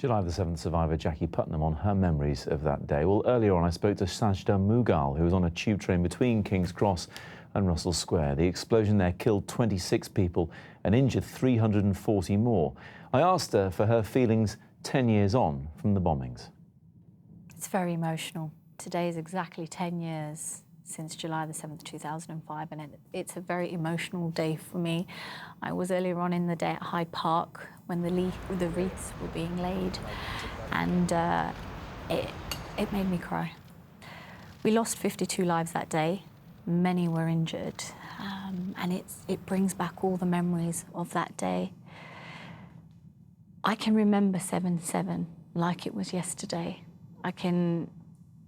July the 7th survivor Jackie Putnam on her memories of that day. Well, earlier on I spoke to Sajda Mughal, who was on a tube train between King's Cross and Russell Square. The explosion there killed 26 people and injured 340 more. I asked her for her feelings 10 years on from the bombings. It's very emotional. Today is exactly 10 years since July the 7th, 2005, and it's a very emotional day for me. I was earlier on in the day at Hyde Park when the wreaths were being laid, and it made me cry. We lost 52 lives that day. Many were injured, and it brings back all the memories of that day. I can remember 7/7 like it was yesterday. I can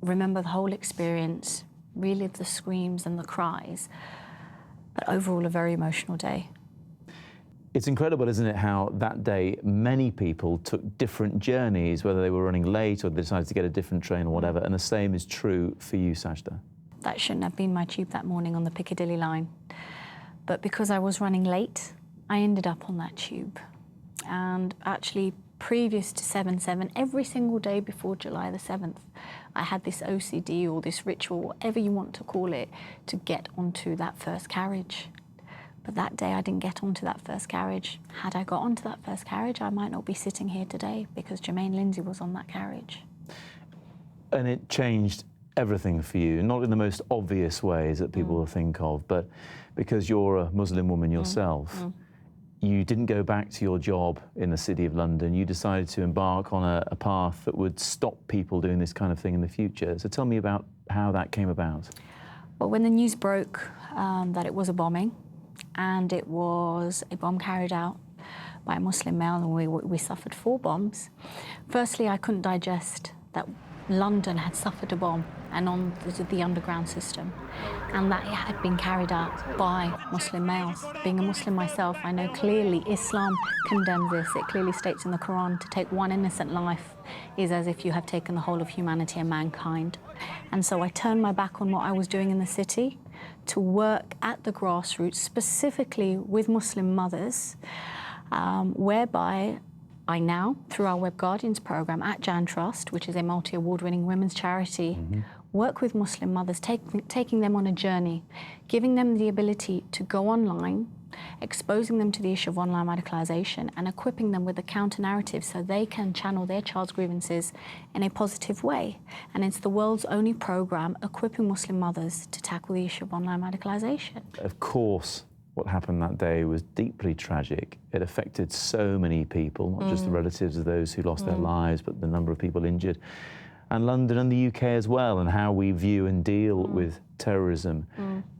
remember the whole experience, relive the screams and the cries, but overall a very emotional day. It's incredible, isn't it, how that day many people took different journeys, whether they were running late or they decided to get a different train or whatever, and the same is true for you, Sajda. That shouldn't have been my tube that morning on the Piccadilly line, but because I was running late, I ended up on that tube. And actually, previous to 7/7, every single day before July the 7th, I had this OCD or this ritual, whatever you want to call it, to get onto that first carriage. But that day I didn't get onto that first carriage. Had I got onto that first carriage, I might not be sitting here today because Jermaine Lindsay was on that carriage. And it changed everything for you, not in the most obvious ways that people will think of, but because you're a Muslim woman yourself, you didn't go back to your job in the City of London. You decided to embark on a path that would stop people doing this kind of thing in the future. So tell me about how that came about. Well, when the news broke that it was a bombing, and it was a bomb carried out by a Muslim male, and we suffered 4 bombs. Firstly, I couldn't digest that London had suffered a bomb and on the underground system, and that it had been carried out by Muslim males. Being a Muslim myself, I know clearly Islam condemns this. It clearly states in the Quran, to take one innocent life is as if you have taken the whole of humanity and mankind. And so I turned my back on what I was doing in the city to work at the grassroots, specifically with Muslim mothers, whereby I now, through our Web Guardians programme at Jan Trust, which is a multi-award-winning women's charity, work with Muslim mothers, taking them on a journey, giving them the ability to go online, exposing them to the issue of online radicalisation and equipping them with a counter-narrative so they can channel their child's grievances in a positive way. And it's the world's only programme equipping Muslim mothers to tackle the issue of online radicalisation. Of course, what happened that day was deeply tragic. It affected so many people, not just the relatives of those who lost their lives, but the number of people injured. And London and the UK as well, and how we view and deal with terrorism.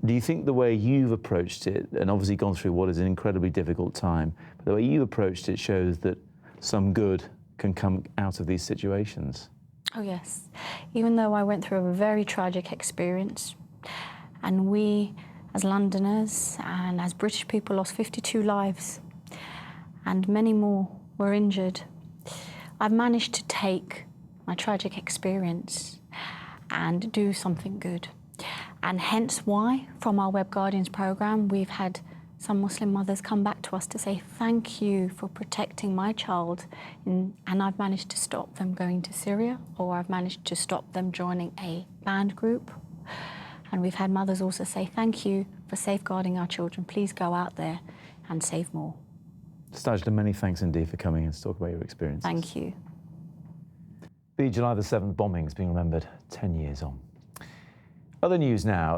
Do you think the way you've approached it, and obviously gone through what is an incredibly difficult time, but the way you've approached it shows that some good can come out of these situations? Oh yes. Even though I went through a very tragic experience, and we, as Londoners and as British people, lost 52 lives, and many more were injured, I've managed to take my tragic experience and do something good. And hence why, from our Web Guardians programme, we've had some Muslim mothers come back to us to say, thank you for protecting my child. And I've managed to stop them going to Syria, or I've managed to stop them joining a band group. And we've had mothers also say, thank you for safeguarding our children. Please go out there and save more. Sajda, many thanks indeed for coming in to talk about your experiences. Thank you. The July the 7th bombings being remembered 10 years on. Other news now.